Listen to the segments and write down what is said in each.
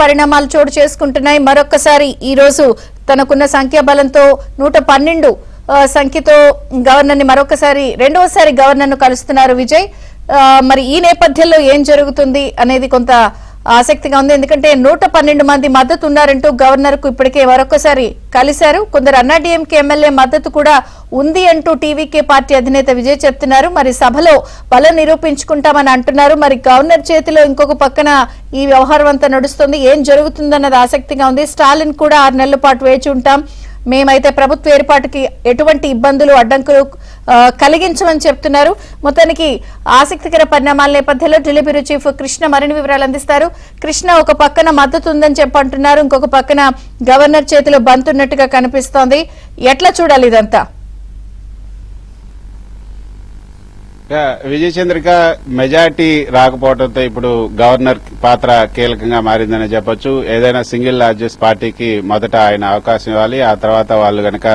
పరిణామాలు చోటు చేసుకుంటున్నాయి. మరొక్కసారి ఈ రోజు తనకున్న సంఖ్యాబలంతో 112 సంఖ్యతో గవర్నర్ ని మరొకసారి రెండవసారి గవర్నర్ ను కలుస్తున్నారు విజయ్. మరి ఈ నేపథ్యంలో ఏం జరుగుతుంది అనేది కొంత ఆసక్తిగా ఉంది. ఎందుకంటే 112 మంది మద్దతు ఉన్నారంటూ గవర్నర్ కు ఇప్పటికే మరొకసారి కలిశారు. కొందరు అన్నాడీఎంకే ఎమ్మెల్యే మద్దతు కూడా ఉంది అంటూ టీవీకే పార్టీ అధినేత విజయ్ చెప్తున్నారు. మరి సభలో బలం నిరూపించుకుంటామని అంటున్నారు. మరి గవర్నర్ చేతిలో ఇంకొక పక్కన ఈ వ్యవహారం అంతా నడుస్తుంది. ఏం జరుగుతుందన్నది ఆసక్తిగా ఉంది. స్టాలిన్ కూడా 6 నెలల పాటు వేచి ఉంటాం, మేమైతే ప్రభుత్వ ఏర్పాటుకి ఎటువంటి ఇబ్బందులు అడ్డంకులు కలిగించమని చెప్తున్నారు. మొత్తానికి ఆసక్తికర పరిణామాల నేపథ్యంలో ఢిల్లీ బ్యూరో చీఫ్ కృష్ణ మరిన్ని వివరాలు అందిస్తారు. కృష్ణ, ఒక పక్కన మద్దతు ఉందని చెప్పంటున్నారు, ఇంకొక పక్కన గవర్నర్ చేతిలో బంతున్నట్టుగా కనిపిస్తోంది. ఎట్లా చూడాలి ఇదంతా? విజయ చంద్రిక, మెజార్టీ రాకపోవడంతో ఇప్పుడు గవర్నర్ పాత్ర కీలకంగా మారిందని చెప్పొచ్చు. ఏదైనా సింగిల్ లార్జెస్ట్ పార్టీకి మొదట ఆయన అవకాశం ఇవ్వాలి. ఆ తర్వాత వాళ్ళు గనక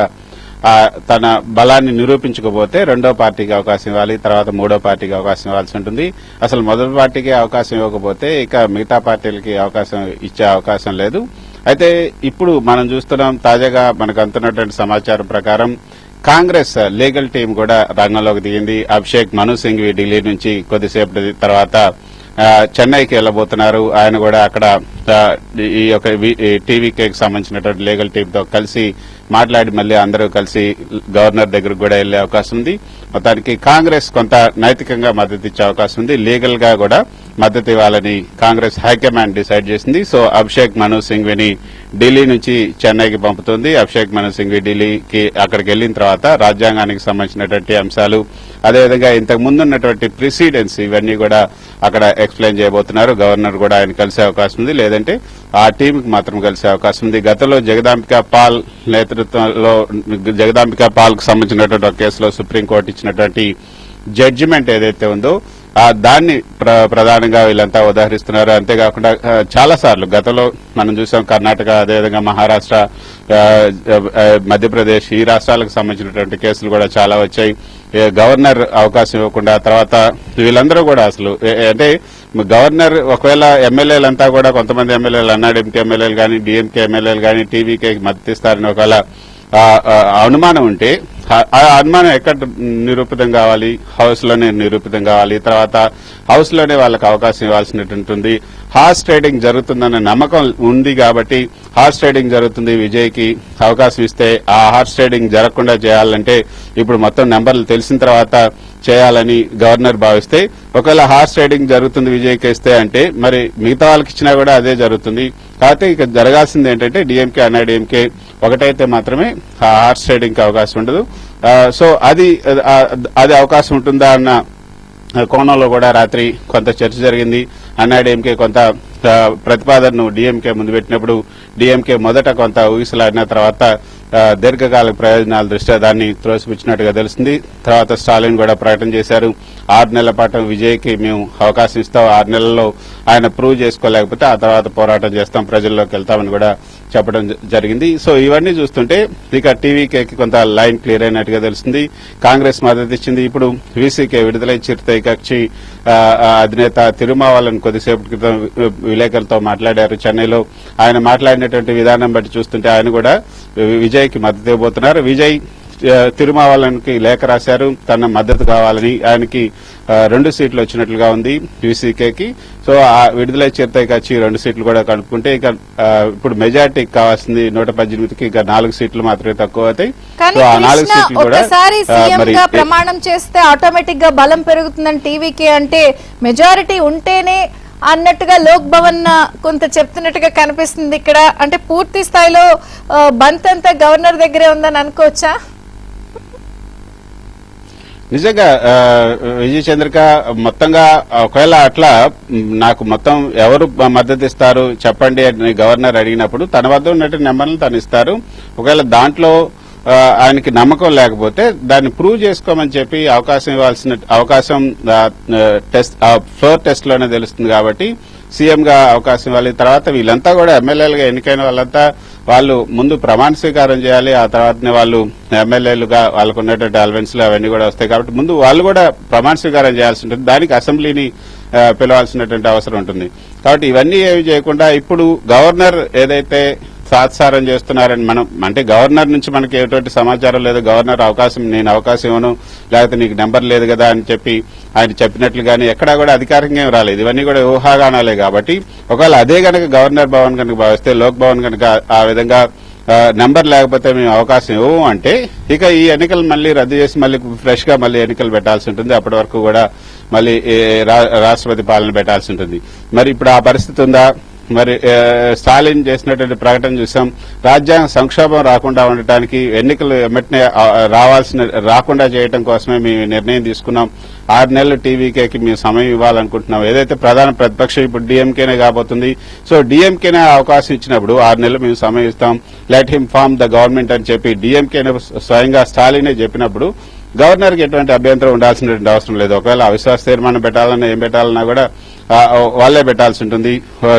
తన బలాన్ని నిరూపించకపోతే రెండో పార్టీకి అవకాశం ఇవ్వాలి, తర్వాత మూడో పార్టీకి అవకాశం ఇవ్వాల్సి ఉంటుంది. అసలు మొదటి పార్టీకి అవకాశం ఇవ్వకపోతే ఇక మిగతా పార్టీలకి అవకాశం ఇచ్చే అవకాశం లేదు. అయితే ఇప్పుడు మనం చూస్తున్నాం, తాజాగా మనకు అందుతున్నటువంటి సమాచారం ప్రకారం కాంగ్రెస్ లీగల్ టీం కూడా రంగంలోకి దిగింది. అభిషేక్ మను సింఘ్వి ఢిల్లీ నుంచి కొద్దిసేపటి తర్వాత చెన్నైకి వెళ్లబోతున్నారు. ఆయన కూడా అక్కడ ఈ యొక్క టీవీకేకి సంబంధించినటువంటి లీగల్ టీంతో కలిసి మాట్లాడి మళ్లీ అందరూ కలిసి గవర్నర్ దగ్గరకు కూడా వెళ్లే అవకాశం ఉంది. మొత్తానికి కాంగ్రెస్ కొంత నైతికంగా మద్దతు ఇచ్చే అవకాశం ఉంది. లీగల్ గా కూడా మద్దతు ఇవ్వాలని కాంగ్రెస్ హైకమాండ్ డిసైడ్ చేసింది. సో అభిషేక్ మను సింఘ్విని ఢిల్లీ నుంచి చెన్నైకి పంపుతుంది. అభిషేక్ మను సింఘ్వి ఢిల్లీకి అక్కడికి వెళ్లిన తర్వాత రాజ్యాంగానికి సంబంధించినటువంటి అంశాలు, అదేవిధంగా ఇంతకు ముందున్నటువంటి ప్రిసిడెన్స్, ఇవన్నీ కూడా అక్కడ ఎక్స్ప్లెయిన్ చేయబోతున్నారు. గవర్నర్ కూడా ఆయన కలిసే అవకాశం ఉంది, లేదంటే ఆ టీంకి మాత్రం కలిసే అవకాశం ఉంది. గతంలో జగదాంబికా పాల్ నేతృత్వంలో జగదాంబికా పాల్ కు సంబంధించినటువంటి ఒక కేసులో సుప్రీంకోర్టు ఇచ్చినటువంటి జడ్జిమెంట్ ఏదైతే ఉందో దాన్ని ప్రధానంగా వీళ్ళంతా ఉదాహరిస్తున్నారు. అంతేకాకుండా చాలా సార్లు గతంలో మనం చూసాం, కర్ణాటక, అదేవిధంగా మహారాష్ట్ర, మధ్యప్రదేశ్, ఈ రాష్ట్రాలకు సంబంధించినటువంటి కేసులు కూడా చాలా వచ్చాయి. గవర్నర్ అవకాశం ఇవ్వకుండా తర్వాత వీళ్ళందరూ కూడా అసలు అంటే గవర్నర్ ఒకవేళ ఎమ్మెల్యేలంతా కూడా కొంతమంది ఎమ్మెల్యేలు అన్నాడీఎంకే ఎమ్మెల్యేలు కానీ డీఎంకే ఎమ్మెల్యేలు కానీ టీవీకే మద్దతు ఇస్తారని ఒకవేళ అనుమానం ఉంటే ఆ అనుమానం ఎక్కడ నిరూపితం కావాలి? హౌస్ లోనే నిరూపితం కావాలి. తర్వాత హౌస్ లోనే వాళ్ళకి అవకాశం ఇవ్వాల్సినటువంటి హార్స్ ట్రేడింగ్ జరుగుతుందన్న నమ్మకం ఉంది కాబట్టి హార్స్ ట్రేడింగ్ జరుగుతుంది, విజయ్కి అవకాశం ఇస్తే ఆ హార్స్ ట్రేడింగ్ జరగకుండా చేయాలంటే ఇప్పుడు మొత్తం నెంబర్లు తెలిసిన తర్వాత చేయాలని గవర్నర్ భావిస్తే, ఒకవేళ హార్స్ ట్రేడింగ్ జరుగుతుంది విజయ్కి ఇస్తే అంటే మరి మిగతా వాళ్ళకి ఇచ్చినా కూడా అదే జరుగుతుంది. కాకపోతే ఇక జరగాల్సింది ఏంటంటే డీఎంకే అన్నాడీఎంకే ఒకటైతే మాత్రమే ఆ హార్స్ ట్రేడింగ్ కి అవకాశం ఉండదు. సో అది అవకాశం ఉంటుందా అన్న కోణంలో కూడా రాత్రి కొంత చర్చ జరిగింది. అన్నాడీఎంకే కొంత ప్రతిపాదనను డీఎంకే ముందు పెట్టినప్పుడు డీఎంకే మొదట కొంత ఊగిసలాడిన తర్వాత దీర్ఘకాలిక ప్రయోజనాల దృష్ట్యా దాన్ని త్రోసిపుచ్చినట్టుగా తెలిసింది. తర్వాత స్టాలిన్ కూడా ప్రకటన చేశారు, 6 నెలల పాటు విజయ్కి మేము అవకాశం ఇస్తాం, 6 నెలల్లో ఆయన ప్రూవ్ చేసుకోలేకపోతే ఆ తర్వాత పోరాటం చేస్తాం, ప్రజల్లోకి వెళ్తామని కూడా చెప్పడం జరిగింది. సో ఇవన్నీ చూస్తుంటే ఇక టీవీకేకి కొంత లైన్ క్లియర్ అయినట్టుగా తెలుస్తుంది. కాంగ్రెస్ మద్దతు ఇచ్చింది. ఇప్పుడు వీసీకే విడుదలై చిరుతై కక్షి అధినేత తిరుమావళవన్ కొద్దిసేపటి క్రితం విలేకరులతో మాట్లాడారు చెన్నైలో. ఆయన మాట్లాడినటువంటి విధానం బట్టి చూస్తుంటే ఆయన కూడా విజయ్కి మద్దతు ఇవ్వబోతున్నారు. విజయ్ తిరుమావళవన్కి లేఖ రాశారు, తన మద్దతు కావాలని. ఆయనకి 2 సీట్లు వచ్చినట్లుగా ఉంది వీసీకేకి. సో ఆ విడుదలై చిరుతై కక్షి 2 సీట్లు కూడా కలుపుకుంటే ఇక ఇప్పుడు మెజార్టీకి కావాల్సింది 118కి ఇక 4 సీట్లు మాత్రమే తక్కువ అవుతాయి. సో ఆ 4 సీట్లు కూడా ప్రమాణం చేస్తే ఆటోమేటిక్ గా బలం పెరుగుతుందని టీవీకే అంటే మెజారిటీ ఉంటేనే అన్నట్టుగా లోక్ భవన్ కొంత చెప్తున్నట్టుగా కనిపిస్తుంది. ఇక్కడ అంటే పూర్తి స్థాయిలో బంతంతా గవర్నర్ దగ్గరే ఉందని అనుకోవచ్చా? నిజంగా విజయ చంద్రిక, మొత్తంగా ఒకవేళ అట్లా నాకు మొత్తం ఎవరు మద్దతు ఇస్తారు చెప్పండి అని గవర్నర్ అడిగినప్పుడు తన వద్ద ఉన్నటువంటి నెంబర్లను తను ఇస్తారు. ఒకవేళ దాంట్లో ఆయనకి నమ్మకం లేకపోతే దాన్ని ప్రూవ్ చేసుకోమని చెప్పి అవకాశం టెస్ట్ ఫ్లోర్ టెస్ట్ లోనే తెలుస్తుంది. కాబట్టి సీఎం గా అవకాశం ఇవ్వాలి. తర్వాత వీళ్ళంతా కూడా ఎమ్మెల్యేలుగా ఎన్నికైన వాళ్ళంతా వాళ్ళు ముందు ప్రమాణ స్వీకారం చేయాలి, ఆ తర్వాతనే వాళ్ళు ఎమ్మెల్యేలుగా వాళ్ళకు ఉన్నటువంటి అలవెన్స్లు అవన్నీ కూడా వస్తాయి. కాబట్టి ముందు వాళ్ళు కూడా ప్రమాణ స్వీకారం చేయాల్సి ఉంటుంది. దానికి అసెంబ్లీని పిలవాల్సినటువంటి అవసరం ఉంటుంది. కాబట్టి ఇవన్నీ ఏమి చేయకుండా ఇప్పుడు గవర్నర్ ఏదైతే తాత్సారం చేస్తున్నారని మనం అంటే గవర్నర్ నుంచి మనకి ఎటువంటి సమాచారం లేదు, గవర్నర్ నేను అవకాశం ఇవ్వను, లేకపోతే నీకు నెంబర్ లేదు కదా అని చెప్పి ఆయన చెప్పినట్లుగానే ఎక్కడా కూడా అధికారికంగా ఏం రాలేదు. ఇవన్నీ కూడా ఊహాగానాలే. కాబట్టి ఒకవేళ అదే గనక గవర్నర్ భవన్ కనుక భావిస్తే, లోక్ భవన్ కనుక ఆ విధంగా నెంబర్ లేకపోతే మేము అవకాశం ఇవ్వము అంటే ఇక ఈ ఎన్నికలు మళ్ళీ రద్దు చేసి మళ్ళీ ఫ్రెష్ గా మళ్ళీ ఎన్నికలు పెట్టాల్సి ఉంటుంది. అప్పటి వరకు కూడా మళ్ళీ రాష్ట్రపతి పాలన పెట్టాల్సి ఉంటుంది. మరి ఇప్పుడు ఆ పరిస్థితి ఉందా? మరి స్టాలిన్ చేసినటువంటి ప్రకటన చూసాం. రాజ్యాంగ సంక్షోభం రాకుండా ఉండటానికి ఎన్నికలు వెంటనే రాకుండా చేయడం కోసమే మేము నిర్ణయం తీసుకున్నాం. 6 నెలలు టీవీకేకి మేము సమయం ఇవ్వాలనుకుంటున్నాం. ఏదైతే ప్రధాన ప్రతిపక్షం ఇప్పుడు డీఎంకేనే కాబోతుంది. సో డీఎంకేనే అవకాశం ఇచ్చినప్పుడు 6 నెలలు మేము సమయం ఇస్తాం, let him form the government అని చెప్పి డీఎంకేనే స్వయంగా స్టాలినే చెప్పినప్పుడు గవర్నర్ కి ఎటువంటి అభ్యంతరం ఉండాల్సినటువంటి అవసరం లేదు. ఒకవేళ అవిశ్వాస తీర్మానం పెట్టాలన్నా ఏం పెట్టాలన్నా కూడా వాళ్లే పెట్టాల్సి ఉంటుంది,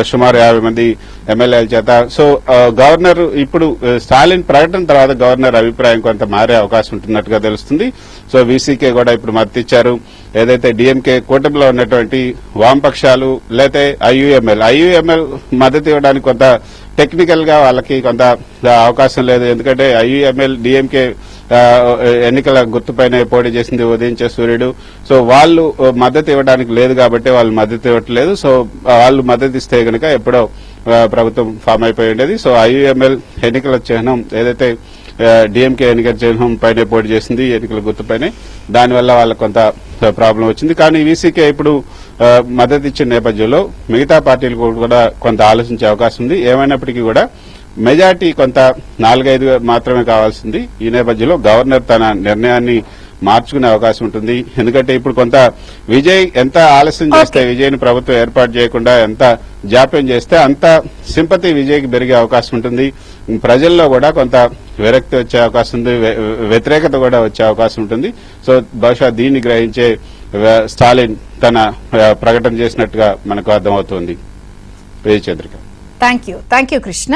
సుమారు 50 మంది ఎమ్మెల్యేల చేత. సో గవర్నర్ ఇప్పుడు స్టాలిన్ ప్రకటన తర్వాత గవర్నర్ అభిప్రాయం కొంత మారే అవకాశం ఉంటున్నట్టుగా తెలుస్తుంది. సో వీసీకే కూడా ఇప్పుడు మద్దతు ఇచ్చారు. ఏదైతే డీఎంకే కూటమిలో ఉన్నటువంటి వామపక్షాలు లేతే ఐయుఎంఎల్ మద్దతు ఇవ్వడానికి కొంత టెక్నికల్ గా వాళ్ళకి కొంత అవకాశం లేదు. ఎందుకంటే ఐయుఎంఎల్ డీఎంకే ఎన్నికల గుర్తుపైన పోటీ చేసింది ఉదయించే సూర్యుడు. సో వాళ్ళు మద్దతు ఇవ్వడానికి లేదు కాబట్టి వాళ్ళు మద్దతు ఇవ్వట్లేదు. సో వాళ్ళు మద్దతు ఇస్తే కనుక ఎప్పుడో ప్రభుత్వం ఫామ్ అయిపోయి ఉండేది. సో ఐయుఎంఎల్ ఎన్నికల చిహ్నం ఏదైతే డీఎంకే ఎన్నికల చిహ్నం పైన పోటీ చేసింది ఎన్నికల గుర్తుపైనే, దానివల్ల వాళ్ళకి కొంత ప్రాబ్లం వచ్చింది. కానీ వీసీకే ఇప్పుడు మద్దతు ఇచ్చిన నేపథ్యంలో మిగతా పార్టీలు కూడా కొంత ఆలోచించే అవకాశం ఉంది. ఏమైనప్పటికీ కూడా మెజార్టీ కొంత 4-5 మాత్రమే కావాల్సింది. ఈ నేపథ్యంలో గవర్నర్ తన నిర్ణయాన్ని మార్చుకునే అవకాశం ఉంటుంది. ఎందుకంటే ఇప్పుడు కొంత విజయ్ ఎంత ఆలస్యం చేస్తే, విజయ్ని ప్రభుత్వం ఏర్పాటు చేయకుండా ఎంత జాప్యం చేస్తే అంత సింపతి విజయ్కి పెరిగే అవకాశం ఉంటుంది. ప్రజల్లో కూడా కొంత విరక్తి వచ్చే అవకాశం ఉంది, వ్యతిరేకత కూడా వచ్చే అవకాశం ఉంటుంది. సో బహుశా దీన్ని గ్రహించే స్టాలిన్ తన ప్రకటన చేసినట్టుగా మనకు అర్థమవుతోంది. విజయచంద్రిక. Thank you Krishna.